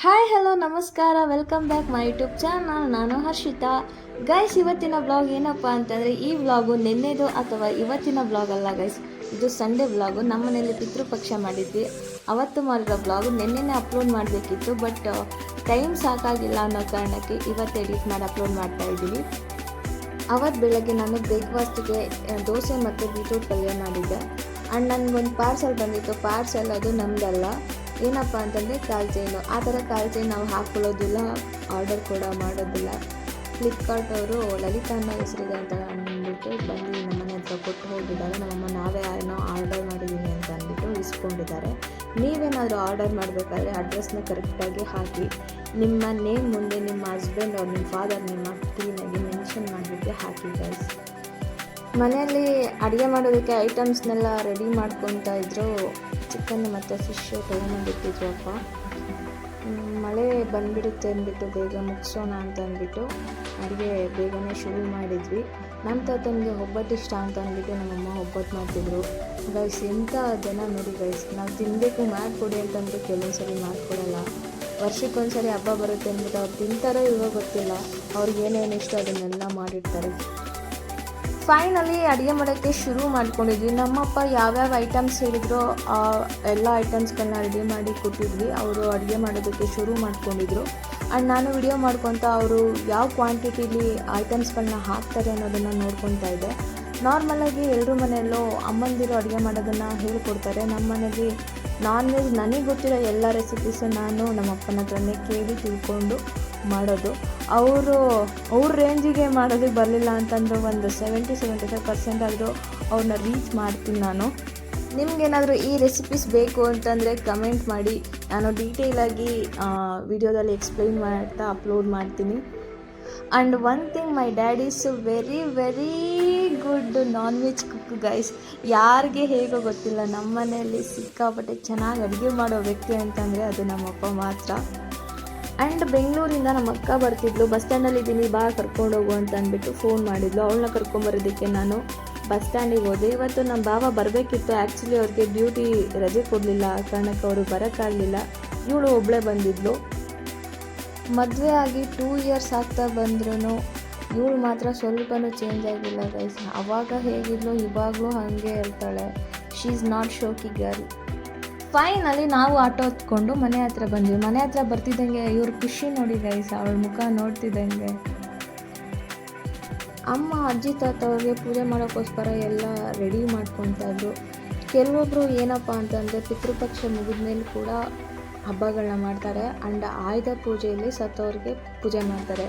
Hi hello ನಮಸ್ಕಾರ, welcome back my YouTube channel. ನಾನು Harshita. Guys, ಇವತ್ತಿನ ಬ್ಲಾಗ್ ಏನಪ್ಪ ಅಂತಂದರೆ, ಈ ವ್ಲಾಗು ನಿನ್ನೆದು ಅಥವಾ ಇವತ್ತಿನ ಬ್ಲಾಗ್ ಅಲ್ಲ ಗೈಸ್, ಇದು ಸಂಡೇ ಬ್ಲಾಗು. ನಮ್ಮ ಮನೇಲಿ ಪಿತೃಪಕ್ಷ ಮಾಡಿದ್ವಿ, ಅವತ್ತು ಮಾಡಿರೋ ಬ್ಲಾಗು ನಿನ್ನೆನೇ ಅಪ್ಲೋಡ್ ಮಾಡಬೇಕಿತ್ತು. ಬಟ್ ಟೈಮ್ ಸಾಕಾಗಿಲ್ಲ ಅನ್ನೋ ಕಾರಣಕ್ಕೆ ಇವತ್ತು ಎಡಿಟ್ ಮಾಡಿ ಅಪ್ಲೋಡ್ ಮಾಡ್ತಾ ಇದ್ದೀವಿ. ಅವತ್ತು ಬೆಳಗ್ಗೆ ನಾನು ಬ್ರೇಕ್ಫಾಸ್ಟಿಗೆ ದೋಸೆ ಮತ್ತು ಬೀಟ್ರೂಟ್ ಪಲ್ಯ ಮಾಡಿದ್ದೆ. ಆ್ಯಂಡ್ ನನಗೊಂದು ಪಾರ್ಸಲ್ ಬಂದಿತ್ತು. ಪಾರ್ಸಲ್ ಅದು ನಮ್ಮದಲ್ಲ, ಏನಪ್ಪ ಅಂತಂದರೆ ಕಾಲ್ ಚೈನು. ಆ ಥರ ಕಾಲ್ ಚೈನ್ ನಾವು ಹಾಕ್ಕೊಳ್ಳೋದಿಲ್ಲ, ಆರ್ಡರ್ ಕೂಡ ಮಾಡೋದಿಲ್ಲ. ಫ್ಲಿಪ್ಕಾರ್ಟ್ ಅವರು ಲಲಿತಾ ಅನ್ನೋ ಹೆಸರಿದೆ ಅಂತ ಅಂದ್ಬಿಟ್ಟು ಬಂದು ನಮ್ಮನೆ ಹತ್ರ ಕೊಟ್ಟು ಹೋಗಿದ್ದಾರೆ. ನಮ್ಮಮ್ಮ ನಾವೇ ಏನೋ ಆರ್ಡರ್ ಮಾಡಿದ್ದೀನಿ ಅಂತ ಅಂದ್ಬಿಟ್ಟು ಇಸ್ಕೊಂಡಿದ್ದಾರೆ. ನೀವೇನಾದರೂ ಆರ್ಡರ್ ಮಾಡಬೇಕಾದ್ರೆ ಅಡ್ರೆಸ್ನ ಕರೆಕ್ಟಾಗಿ ಹಾಕಿ, ನಿಮ್ಮ ನೇಮ್ ಮುಂದೆ ನಿಮ್ಮ ಹಸ್ಬೆಂಡ್ ಅವ್ರು ನಿಮ್ಮ ಫಾದರ್ ನೇಮ್ ಕ್ಲೀನಾಗಿ ಮೆನ್ಷನ್ ಮಾಡಿಬಿಟ್ಟು ಹಾಕಿ ಗೈಸ್. ಮನೆಯಲ್ಲಿ ಅಡುಗೆ ಮಾಡೋದಕ್ಕೆ ಐಟಮ್ಸ್ನೆಲ್ಲ ರೆಡಿ ಮಾಡ್ಕೊತಾ ಇದ್ರು. ಚಿಕನ್ ಮತ್ತು ಫಿಶ್ ತೊಗೊಂಬಂದಿಟ್ಟಿದ್ರು ಅಪ್ಪ. ಮಳೆ ಬಂದುಬಿಡುತ್ತೆ ಅಂದ್ಬಿಟ್ಟು ಬೇಗ ಮುಗಿಸೋಣ ಅಂತ ಅಂದ್ಬಿಟ್ಟು ಅಡುಗೆ ಬೇಗನೆ ಶುರು ಮಾಡಿದ್ವಿ. ನಮ್ಮ ತಾತನಿಗೆ ಒಬ್ಬಟ್ಟು ಇಷ್ಟ ಅಂತ ಅಂದ್ಬಿಟ್ಟು ನಮ್ಮಮ್ಮ ಒಬ್ಬಟ್ಟು ಮಾಡ್ತಿದ್ರು. ಗೈಸ್, ಎಂಥ ಜನ ನೋಡಿ ಗೈಸ್, ನಾವು ತಿನ್ನಬೇಕು ಮಾಡಿಕೊಡಿ ಅಂತಂದರೆ ಕೆಲವೊಂದ್ಸರಿ ಮಾಡಿಕೊಡಲ್ಲ. ವರ್ಷಕ್ಕೊಂದ್ಸರಿ ಹಬ್ಬ ಬರುತ್ತೆ ಅಂದ್ಬಿಟ್ಟು ಅವ್ರು ತಿಂತಾರೋ ಇವಾಗ ಗೊತ್ತಿಲ್ಲ, ಅವ್ರಿಗೆ ಏನೇನು ಇಷ್ಟ ಅದನ್ನೆಲ್ಲ ಮಾಡಿರ್ತಾರೆ. ಫೈನಲಿ ಅಡುಗೆ ಮಾಡೋಕ್ಕೆ ಶುರು ಮಾಡ್ಕೊಂಡಿದ್ವಿ. ನಮ್ಮಪ್ಪ ಯಾವ್ಯಾವ ಐಟಮ್ಸ್ ಹೇಳಿದ್ರೋ ಆ ಎಲ್ಲ ಐಟಮ್ಸ್ಗಳನ್ನ ರೆಡಿ ಮಾಡಿ ಕೊಟ್ಟಿದ್ವಿ. ಅವರು ಅಡುಗೆ ಮಾಡೋದಕ್ಕೆ ಶುರು ಮಾಡ್ಕೊಂಡಿದ್ರು. ಆ್ಯಂಡ್ ನಾನು ವಿಡಿಯೋ ಮಾಡ್ಕೊತ ಅವರು ಯಾವ ಕ್ವಾಂಟಿಟಿಲಿ ಐಟಮ್ಸ್ಗಳನ್ನ ಹಾಕ್ತಾರೆ ಅನ್ನೋದನ್ನು ನೋಡ್ಕೊತಾ ಇದ್ದೆ. ನಾರ್ಮಲಾಗಿ ಎಲ್ಲರ ಮನೆಯಲ್ಲೂ ಅಮ್ಮಂದಿರು ಅಡುಗೆ ಮಾಡೋದನ್ನು ಹೇಳ್ಕೊಡ್ತಾರೆ. ನಮ್ಮ ಮನೇಲಿ ನಾನ್ ವೆಜ್ ನನಗೆ ಗೊತ್ತಿರೋ ಎಲ್ಲ ರೆಸಿಪೀಸು ನಾನು ನಮ್ಮ ಅಪ್ಪನ ಹತ್ರನೇ ಕೇಳಿ ತಿಳ್ಕೊಂಡು ಮಾಡೋದು. ಅವ್ರ ರೇಂಜಿಗೆ ಮಾಡೋದಕ್ಕೆ ಬರಲಿಲ್ಲ ಅಂತಂದ್ರೆ ಒಂದು 70-75% ಆದರೂ ಅವ್ರನ್ನ ರೀಚ್ ಮಾಡ್ತೀನಿ ನಾನು. ನಿಮಗೇನಾದರೂ ಈ ರೆಸಿಪೀಸ್ ಬೇಕು ಅಂತಂದರೆ ಕಮೆಂಟ್ ಮಾಡಿ, ನಾನು ಡೀಟೇಲಾಗಿ ವಿಡಿಯೋದಲ್ಲಿ ಎಕ್ಸ್ಪ್ಲೈನ್ ಮಾಡ್ತಾ ಅಪ್ಲೋಡ್ ಮಾಡ್ತೀನಿ. And one thing, my dad is very very good non veg cook guys. ಯಾರಿಗೆ ಹೇಗೋ ಗೊತ್ತಿಲ್ಲ, ನಮ್ಮ ಮನೆಯಲ್ಲಿ ಸಿಕ್ಕಾಪಟ್ಟೆ ಚೆನ್ನಾಗಿ ಅಡುಗೆ ಮಾಡೋ ವ್ಯಕ್ತಿ ಅಂತಂದರೆ ಅದು ನಮ್ಮಪ್ಪ ಮಾತ್ರ. ಆ್ಯಂಡ್ ಬೆಂಗಳೂರಿಂದ ನಮ್ಮ ಅಕ್ಕ ಬರ್ತಿದ್ಲು. ಬಸ್ ಸ್ಟ್ಯಾಂಡಲ್ಲಿದ್ದೀನಿ, ಬಾ ಕರ್ಕೊಂಡೋಗು ಅಂತ ಅಂದ್ಬಿಟ್ಟು ಫೋನ್ ಮಾಡಿದ್ಲು. ಅವಳನ್ನ ಕರ್ಕೊಂಬರೋದಕ್ಕೆ ನಾನು ಬಸ್ ಸ್ಟ್ಯಾಂಡಿಗೆ ಹೋದೆ. ಇವತ್ತು ನಮ್ಮ ಬಾವ ಬರಬೇಕಿತ್ತು. ಆ್ಯಕ್ಚುಲಿ ಅವ್ರಿಗೆ ಡ್ಯೂಟಿ ರಜೆ ಕೊಡಲಿಲ್ಲ, ಆ ಕಾರಣಕ್ಕೆ ಅವರು ಬರೋಕ್ಕಾಗಲಿಲ್ಲ. ಇವಳು ಒಬ್ಬಳೇ ಬಂದಿದ್ಲು. ಮದುವೆ ಆಗಿ 2 ಇಯರ್ಸ್ ಆಗ್ತಾ ಬಂದ್ರೂ ಇವಳು ಮಾತ್ರ ಸ್ವಲ್ಪನೂ ಚೇಂಜ್ ಆಗಿಲ್ಲ ಗೈಸ್. ಅವಾಗ ಹೇಗಿದ್ಲು ಇವಾಗಲೂ ಹಾಗೆ ಇರ್ತಾಳೆ. ಶಿ ಈಸ್ ನಾಟ್ ಶೋಕಿ ಗರ್ಲ್. ಫೈನಲಿ ನಾವು ಆಟೋ ಹತ್ಕೊಂಡು ಮನೆ ಹತ್ರ ಬಂದ್ವಿ. ಮನೆ ಹತ್ರ ಬರ್ತಿದ್ದಂಗೆ ಇವ್ರ ಖುಷಿ ನೋಡಿ ಗೈಸ್, ಅವಳ ಮುಖ ನೋಡ್ತಿದ್ದಂಗೆ. ಅಮ್ಮ ಅಜ್ಜಿ ತಾತ ಅವ್ರಿಗೆ ಪೂಜೆ ಮಾಡೋಕ್ಕೋಸ್ಕರ ಎಲ್ಲ ರೆಡಿ ಮಾಡ್ಕೊತಾ ಇದ್ರು. ಕೆಲವೊಬ್ಬರು ಏನಪ್ಪ ಅಂತಂದರೆ ಪಿತೃಪಕ್ಷ ಮುಗಿದ್ಮೇಲೆ ಕೂಡ ಹಬ್ಬಗಳನ್ನ ಮಾಡ್ತಾರೆ. ಆ್ಯಂಡ್ ಆಯುಧ ಪೂಜೆಯಲ್ಲಿ ಸತ್ತವ್ರಿಗೆ ಪೂಜೆ ಮಾಡ್ತಾರೆ.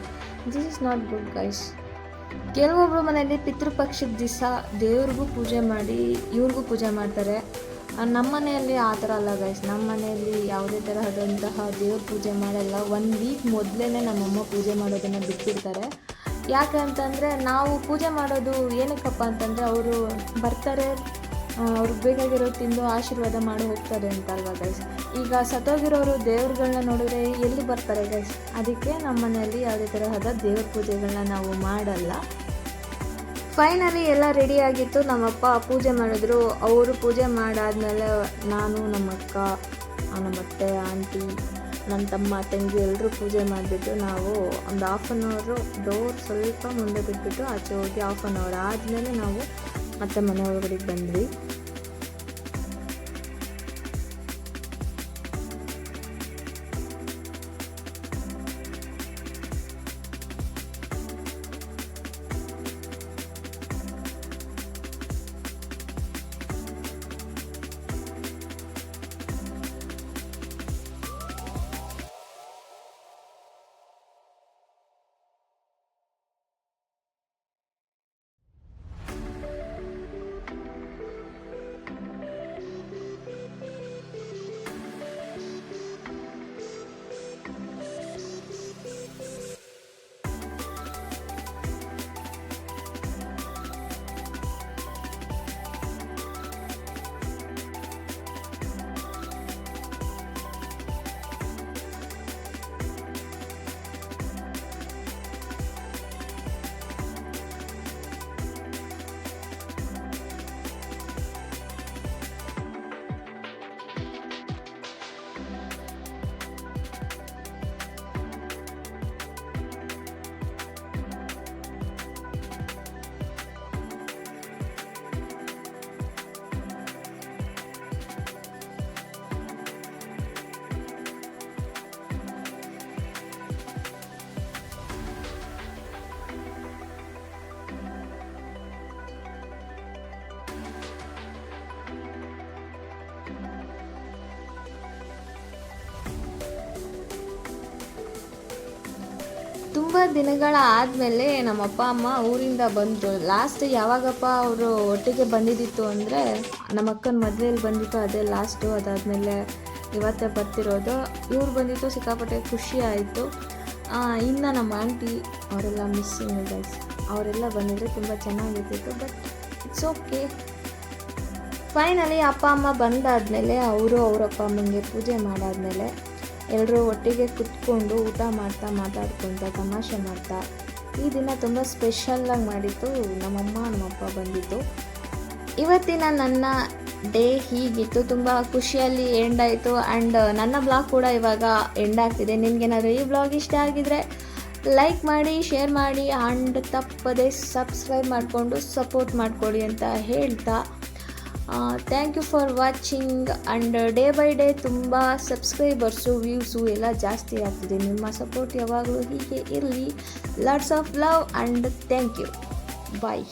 This is not good guys. ಕೆಲವೊಬ್ಬರು ಮನೆಯಲ್ಲಿ ಪಿತೃಪಕ್ಷದ ದಿವಸ ದೇವ್ರಿಗೂ ಪೂಜೆ ಮಾಡಿ ಇವ್ರಿಗೂ ಪೂಜೆ ಮಾಡ್ತಾರೆ. ನಮ್ಮ ಮನೆಯಲ್ಲಿ ಆ ಥರ ಅಲ್ಲ ಗೈಸ್. ನಮ್ಮ ಮನೆಯಲ್ಲಿ ಯಾವುದೇ ತರಹದಂತಹ ದೇವ್ರ ಪೂಜೆ ಮಾಡಲ್ಲ. 1 ವೀಕ್ ಮೊದಲೇ ನಮ್ಮಮ್ಮ ಪೂಜೆ ಮಾಡೋದನ್ನು ಬಿಟ್ಟಿರ್ತಾರೆ. ಯಾಕೆ ಅಂತಂದರೆ ನಾವು ಪೂಜೆ ಮಾಡೋದು ಏನಕ್ಕಪ್ಪ ಅಂತಂದರೆ ಅವರು ಬರ್ತಾರೆ, ಅವ್ರಿಗೆ ಬೇಕಾಗಿರೋದು ತಿಂದು ಆಶೀರ್ವಾದ ಮಾಡಿ ಹೋಗ್ತಾರೆ ಅಂತ ಅಲ್ವಾ ಗೈಸ್. ಈಗ ಸತ್ತೋಗಿರೋರು ದೇವ್ರುಗಳನ್ನ ನೋಡಿದ್ರೆ ಎಲ್ಲಿ ಬರ್ತಾರೆ ಗೈಸ್. ಅದಕ್ಕೆ ನಮ್ಮ ಮನೆಯಲ್ಲಿ ಯಾವುದೇ ತರಹದ ದೇವ್ರ ಪೂಜೆಗಳನ್ನ ನಾವು ಮಾಡಲ್ಲ. ಫೈನಲಿ ಎಲ್ಲ ರೆಡಿ ಆಗಿತ್ತು. ನಮ್ಮಪ್ಪ ಪೂಜೆ ಮಾಡಿದ್ರು. ಅವರು ಪೂಜೆ ಮಾಡಾದ್ಮೇಲೆ ನಾನು, ನಮ್ಮ ಅಕ್ಕ, ನಮ್ಮ ಅತ್ತೆ, ಆಂಟಿ, ನನ್ನ ತಮ್ಮ, ತಂಗಿ ಎಲ್ಲರೂ ಪೂಜೆ ಮಾಡಿಬಿಟ್ಟು ನಾವು ಒಂದು 1/2 ಅವರ್ ಡೋರ್ ಸ್ವಲ್ಪ ಮುಂದೆ ಬಿಟ್ಬಿಟ್ಟು ಆಚೆ ಹೋಗಿ 1/2 ಅವರ್ ಆದಮೇಲೆ ನಾವು ಮತ್ತೆ ಮನೆ ಒಳಗಡೆಗೆ ಬಂದ್ವಿ. ತುಂಬ ದಿನಗಳ ಆದಮೇಲೆ ನಮ್ಮ ಅಪ್ಪ ಅಮ್ಮ ಊರಿಂದ ಬಂದರು. ಲಾಸ್ಟ್ ಯಾವಾಗಪ್ಪ ಅವರು ಒಟ್ಟಿಗೆ ಬಂದಿದ್ದಿತ್ತು ಅಂದರೆ ನಮ್ಮ ಅಕ್ಕನ ಮದುವೆಯಲ್ಲಿ ಬಂದಿತ್ತು, ಅದೇ ಲಾಸ್ಟು. ಅದಾದಮೇಲೆ ಇವತ್ತೇ ಬರ್ತಿರೋದು. ಇವ್ರು ಬಂದಿತ್ತು, ಸಿಕ್ಕಾಪಟ್ಟೆ ಖುಷಿ ಆಯಿತು. ಇನ್ನು ನಮ್ಮ ಆಂಟಿ ಅವರೆಲ್ಲ ಮಿಸ್ಸಿಂಗ್ ಗೈಸ್. ಅವರೆಲ್ಲ ಬಂದಿದ್ರೆ ತುಂಬ ಚೆನ್ನಾಗಿರ್ತಿತ್ತು, ಬಟ್ ಇಟ್ಸ್ ಓಕೆ. ಫೈನಲಿ ಅಪ್ಪ ಅಮ್ಮ ಬಂದಾದಮೇಲೆ ಅವರು ಅವ್ರ ಅಪ್ಪ ಅಮ್ಮನಿಗೆ ಪೂಜೆ ಮಾಡಾದಮೇಲೆ ಎಲ್ಲರೂ ಒಟ್ಟಿಗೆ ಕುತ್ಕೊಂಡು ಊಟ ಮಾಡ್ತಾ ಮಾತಾಡ್ಕೊತ ತಮಾಷೆ ಮಾಡ್ತಾ ಈ ದಿನ ತುಂಬ ಸ್ಪೆಷಲ್ಲಾಗಿ ಮಾಡಿತ್ತು. ನಮ್ಮಪ್ಪ ಬಂದಿದ್ದು. ಇವತ್ತಿನ ನನ್ನ ಡೇ ಹೀಗಿತ್ತು, ತುಂಬ ಖುಷಿಯಲ್ಲಿ ಎಂಡ್ ಆಯಿತು. ಆ್ಯಂಡ್ ನನ್ನ ಬ್ಲಾಗ್ ಕೂಡ ಇವಾಗ ಎಂಡ್ ಆಗ್ತಿದೆ. ನಿಮಗೇನಾದರೂ ಈ ಬ್ಲಾಗ್ ಇಷ್ಟ ಆಗಿದರೆ ಲೈಕ್ ಮಾಡಿ, ಶೇರ್ ಮಾಡಿ, ಆ್ಯಂಡ್ ತಪ್ಪದೆ ಸಬ್ಸ್ಕ್ರೈಬ್ ಮಾಡಿಕೊಂಡು ಸಪೋರ್ಟ್ ಮಾಡಿಕೊಡಿ ಅಂತ ಹೇಳ್ತಾ thank you for watching. And day by day ತುಂಬ ಸಬ್ಸ್ಕ್ರೈಬರ್ಸು, ವ್ಯೂಸು ಎಲ್ಲ ಜಾಸ್ತಿ ಆಗ್ತಿದೆ. ನಿಮ್ಮ ಸಪೋರ್ಟ್ ಯಾವಾಗಲೂ ಹೀಗೆ ಇರಲಿ. Lots of love and thank you. Bye.